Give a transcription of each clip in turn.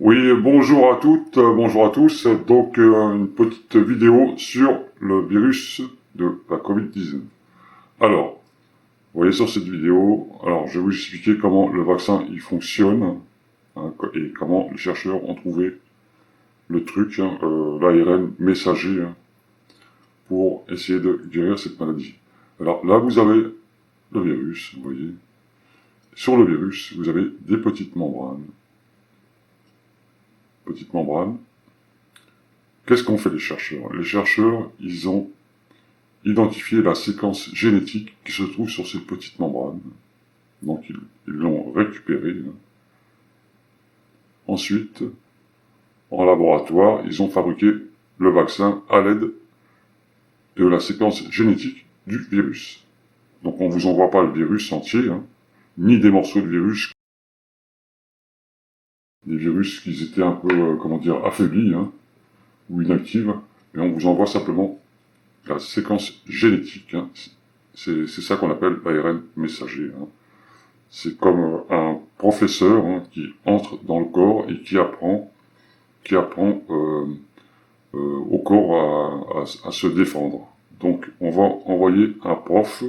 Oui, bonjour à toutes, bonjour à tous. Donc, une petite vidéo sur le virus de la Covid-19. Alors, vous voyez sur cette vidéo, alors je vais vous expliquer comment le vaccin il fonctionne hein, et comment les chercheurs ont trouvé le truc, l'ARN messager pour essayer de guérir cette maladie. Alors là, vous avez le virus, vous voyez. Sur le virus, vous avez des petites membranes. Petites membranes. Qu'est-ce qu'ont fait les chercheurs? Les chercheurs, ils ont identifié la séquence génétique qui se trouve sur ces petites membranes. Donc ils l'ont récupérée. Ensuite, en laboratoire, ils ont fabriqué le vaccin à l'aide de la séquence génétique du virus. Donc on ne vous envoie pas le virus entier, ni des morceaux de virus, des virus qui étaient un peu, affaiblis ou inactifs, mais on vous envoie simplement la séquence génétique. C'est ça qu'on appelle l'ARN messager. C'est comme un professeur qui entre dans le corps et qui apprend au corps à se défendre. Donc on va envoyer un prof,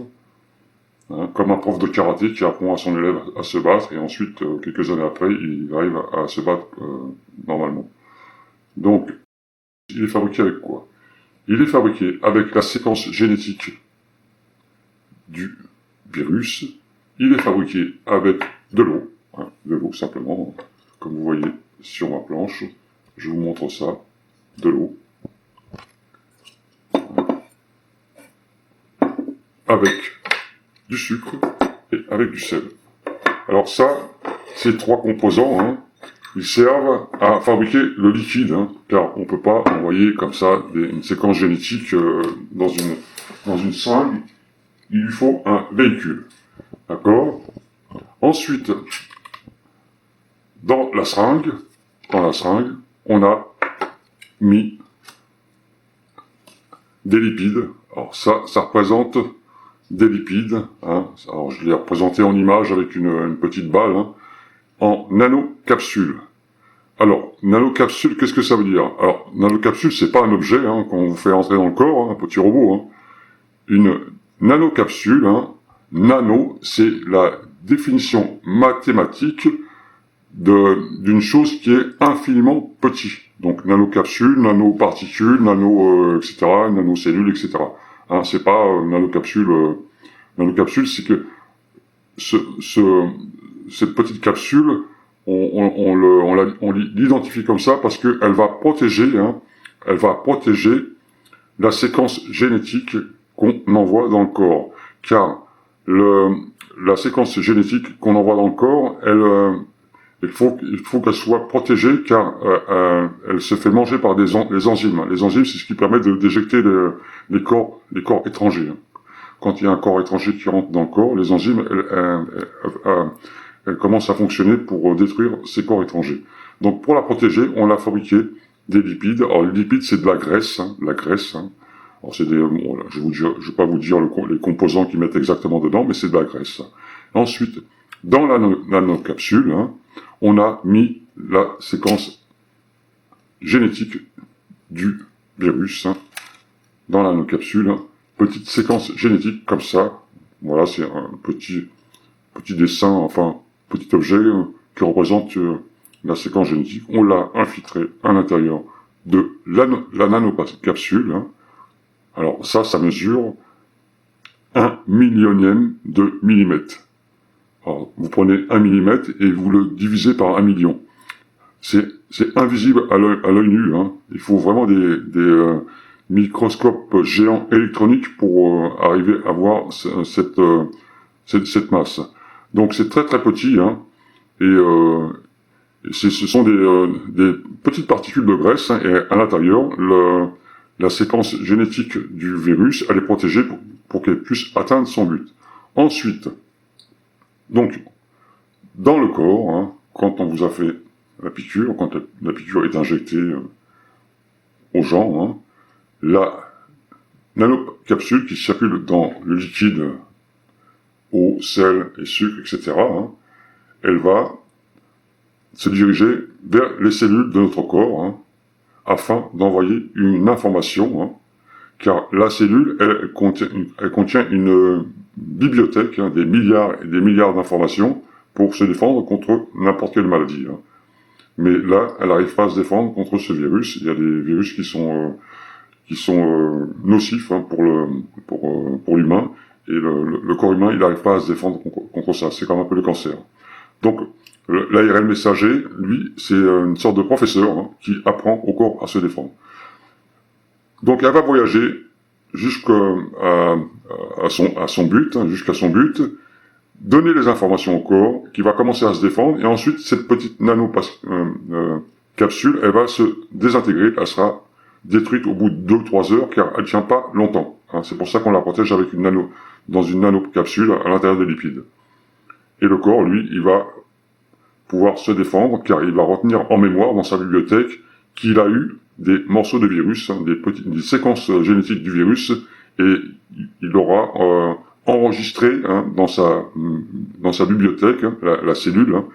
comme un prof de karaté qui apprend à son élève à se battre et ensuite, quelques années après, il arrive à se battre normalement. Donc, il est fabriqué avec quoi? Il est fabriqué avec la séquence génétique du virus. Il est fabriqué avec de l'eau simplement, comme vous voyez sur ma planche. Je vous montre ça, de l'eau, avec du sucre et avec du sel. Alors ça, ces trois composants, ils servent à fabriquer le liquide, car on ne peut pas envoyer comme ça une séquence génétique dans une seringue. Il lui faut un véhicule. D'accord? Ensuite, dans la seringue, on a mis des lipides. Alors ça représente des lipides. Alors je l'ai représenté en image avec une petite balle, en nanocapsules. Alors, nanocapsule, qu'est-ce que ça veut dire? Alors, nanocapsule, c'est pas un objet qu'on vous fait entrer dans le corps, un petit robot. Une nanocapsule, nano, c'est la définition mathématique d'une chose qui est infiniment petit. Donc nanocapsule, nanoparticules, etc., nanocellules, etc. C'est pas nanocapsule. Nanocapsule, c'est que cette petite capsule, on l'identifie comme ça parce qu'elle va protéger, la séquence génétique qu'on envoie dans le corps. Car la séquence génétique qu'on envoie dans le corps, il faut qu'elle soit protégée car elle se fait manger par les enzymes. Les enzymes, c'est ce qui permet d'éjecter les corps étrangers. Quand il y a un corps étranger qui rentre dans le corps, les enzymes, elles commencent à fonctionner pour détruire ces corps étrangers. Donc pour la protéger, on a fabriqué des lipides. Alors les lipides, c'est de la graisse, Alors c'est je vais pas vous dire les composants qu'ils mettent exactement dedans, mais c'est de la graisse. Ensuite, dans la nanocapsule, on a mis la séquence génétique du virus dans la nanocapsule. Petite séquence génétique comme ça. Voilà, c'est un petit dessin, enfin, petit objet qui représente la séquence génétique. On l'a infiltré à l'intérieur de la nanocapsule. Alors ça mesure 1/1000e de millimètre. Alors, vous prenez 1 millimètre et vous le divisez par 1 million. C'est invisible à l'œil nu. Il faut vraiment des microscopes géants électroniques pour arriver à voir cette masse. Donc c'est très très petit, et ce sont des petites particules de graisse, et à l'intérieur, la séquence génétique du virus, elle est protégée pour qu'elle puisse atteindre son but. Ensuite, donc, dans le corps, quand on vous a fait la piqûre, quand la piqûre est injectée aux gens, la nanocapsule qui circule dans le liquide, eau, sel et sucre, etc., elle va se diriger vers les cellules de notre corps, hein, afin d'envoyer une information, hein, car la cellule, elle contient une bibliothèque, hein, des milliards et des milliards d'informations pour se défendre contre n'importe quelle maladie. Hein. Mais là, elle n'arrive pas à se défendre contre ce virus. Il y a des virus qui sont nocifs, hein, pour l'humain, et le corps humain, il n'arrive pas à se défendre contre ça. C'est comme un peu le cancer. Donc, l'ARN messager, lui, c'est une sorte de professeur, hein, qui apprend au corps à se défendre. Donc, elle va voyager jusqu'à son but, hein, jusqu'à son but, donner les informations au corps, qui va commencer à se défendre, et ensuite, cette petite capsule, elle va se désintégrer, elle sera détruite au bout de 2 ou 3 heures, car elle tient pas longtemps. Hein. C'est pour ça qu'on la protège avec dans une nanocapsule à l'intérieur des lipides. Et le corps, lui, il va pouvoir se défendre, car il va retenir en mémoire dans sa bibliothèque qu'il a eu des morceaux de virus, hein, des séquences génétiques du virus, et il aura enregistré, hein, dans sa bibliothèque, hein, la cellule, hein,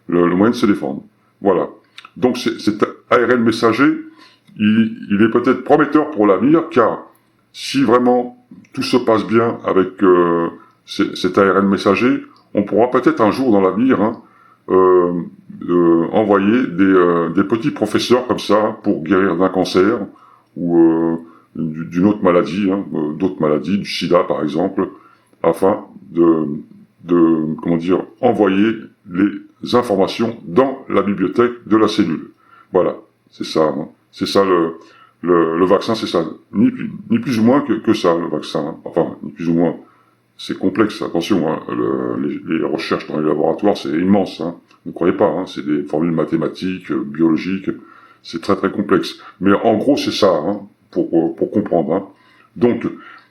le moyen de se défendre. Voilà. Donc cet ARN messager, il est peut-être prometteur pour l'avenir, car si vraiment tout se passe bien avec cet ARN messager, on pourra peut-être un jour dans l'avenir, hein, envoyer des petits professeurs comme ça pour guérir d'un cancer ou d'une autre maladie, hein, d'autres maladies, du sida par exemple, afin envoyer les informations dans la bibliothèque de la cellule. Voilà, c'est ça, hein. C'est ça le vaccin, c'est ça, ni plus ou moins que ça, le vaccin, hein. Enfin, ni plus ou moins. C'est complexe, attention, hein. Les recherches dans les laboratoires, c'est immense, hein. Ne croyez pas, hein. C'est des formules mathématiques, biologiques, c'est très très complexe. Mais en gros, c'est ça, hein, pour comprendre, hein. Donc,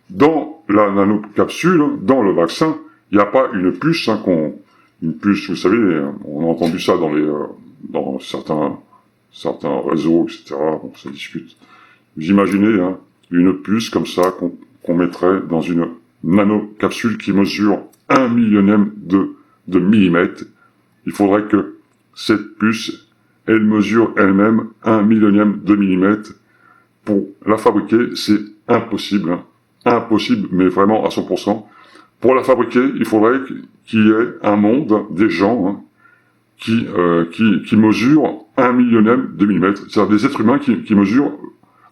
dans la nanocapsule, dans le vaccin, il n'y a pas une puce, hein, une puce, vous savez, on a entendu ça dans certains réseaux, etc. Bon, ça discute. Vous imaginez, hein, une puce comme ça qu'on mettrait dans une nanocapsule qui mesure 1 millionième de millimètre. Il faudrait que cette puce, elle mesure elle-même 1 millionième de millimètre. Pour la fabriquer, c'est impossible, hein. Impossible, mais vraiment à 100%. Pour la fabriquer, il faudrait qu'il y ait un monde, des gens, hein, qui mesurent 1 millionième de millimètre. C'est-à-dire des êtres humains qui mesurent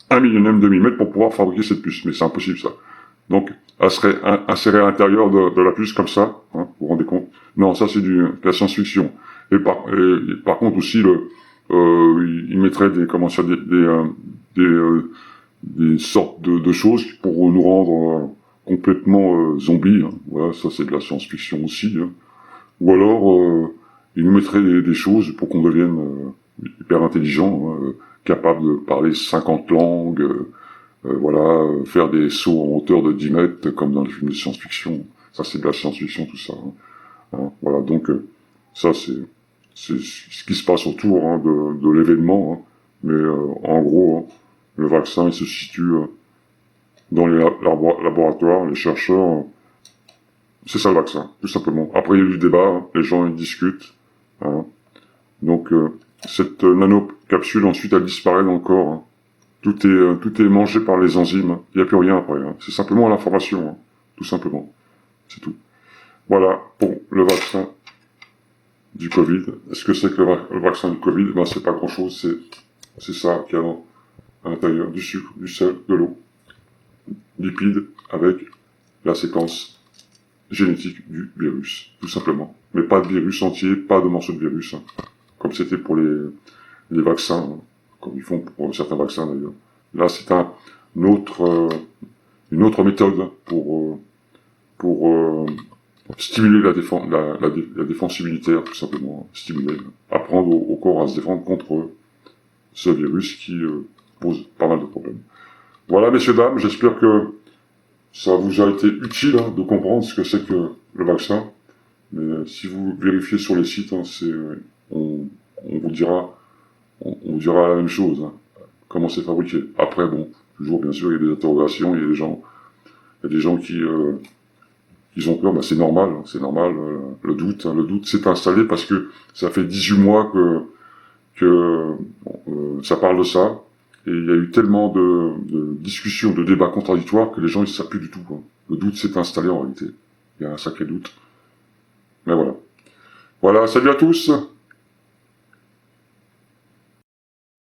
1 millionième de millimètre pour pouvoir fabriquer cette puce. Mais c'est impossible, ça. Donc, elle serait insérée à l'intérieur de la puce comme ça, hein, vous vous rendez compte? Non, ça c'est de la science-fiction. Et par contre aussi, il mettrait des sortes de choses pour nous rendre complètement zombies. Hein. Voilà, ça c'est de la science-fiction aussi. Hein. Ou alors, il nous mettrait des choses pour qu'on devienne hyper intelligent, hein, capable de parler 50 langues, voilà, faire des sauts en hauteur de 10 mètres, comme dans les films de science-fiction. Ça, c'est de la science-fiction, tout ça. Hein. Hein, voilà, donc, ça, c'est ce qui se passe autour, hein, de l'événement. Hein. Mais en gros, hein, le vaccin, il se situe dans les laboratoires, les chercheurs. C'est ça le vaccin, tout simplement. Après, il y a eu du débat, hein, les gens ils discutent. Hein. Donc, cette nanocapsule, ensuite, elle disparaît dans le corps. Hein. Tout est mangé par les enzymes. Il n'y a plus rien après. Hein. C'est simplement l'information, hein. Tout simplement. C'est tout. Voilà pour le vaccin du Covid. Est-ce que c'est que le vaccin du Covid? Ben, c'est pas grand-chose. C'est ça qu'il y a à l'intérieur, du sucre, du sel, de l'eau, lipides avec la séquence génétique du virus, tout simplement. Mais pas de virus entier, pas de morceaux de virus, hein. Comme c'était pour les vaccins, hein. Comme ils font pour certains vaccins d'ailleurs. Là, c'est une autre méthode pour stimuler la défense immunitaire, tout simplement. Stimuler, apprendre au corps à se défendre contre ce virus qui pose pas mal de problèmes. Voilà, messieurs, dames, j'espère que ça vous a été utile, hein, de comprendre ce que c'est que le vaccin. Mais si vous vérifiez sur les sites, hein, on vous dira la même chose, hein, comment c'est fabriqué. Après, bon, toujours, bien sûr, il y a des interrogations, il y a des gens qui ont peur, c'est normal, hein, c'est normal, le doute s'est installé parce que ça fait 18 mois que ça parle de ça, et il y a eu tellement de discussions, de débats contradictoires que les gens ils ne savent plus du tout, quoi. Le doute s'est installé en réalité. Il y a un sacré doute. Mais voilà. Voilà, salut à tous!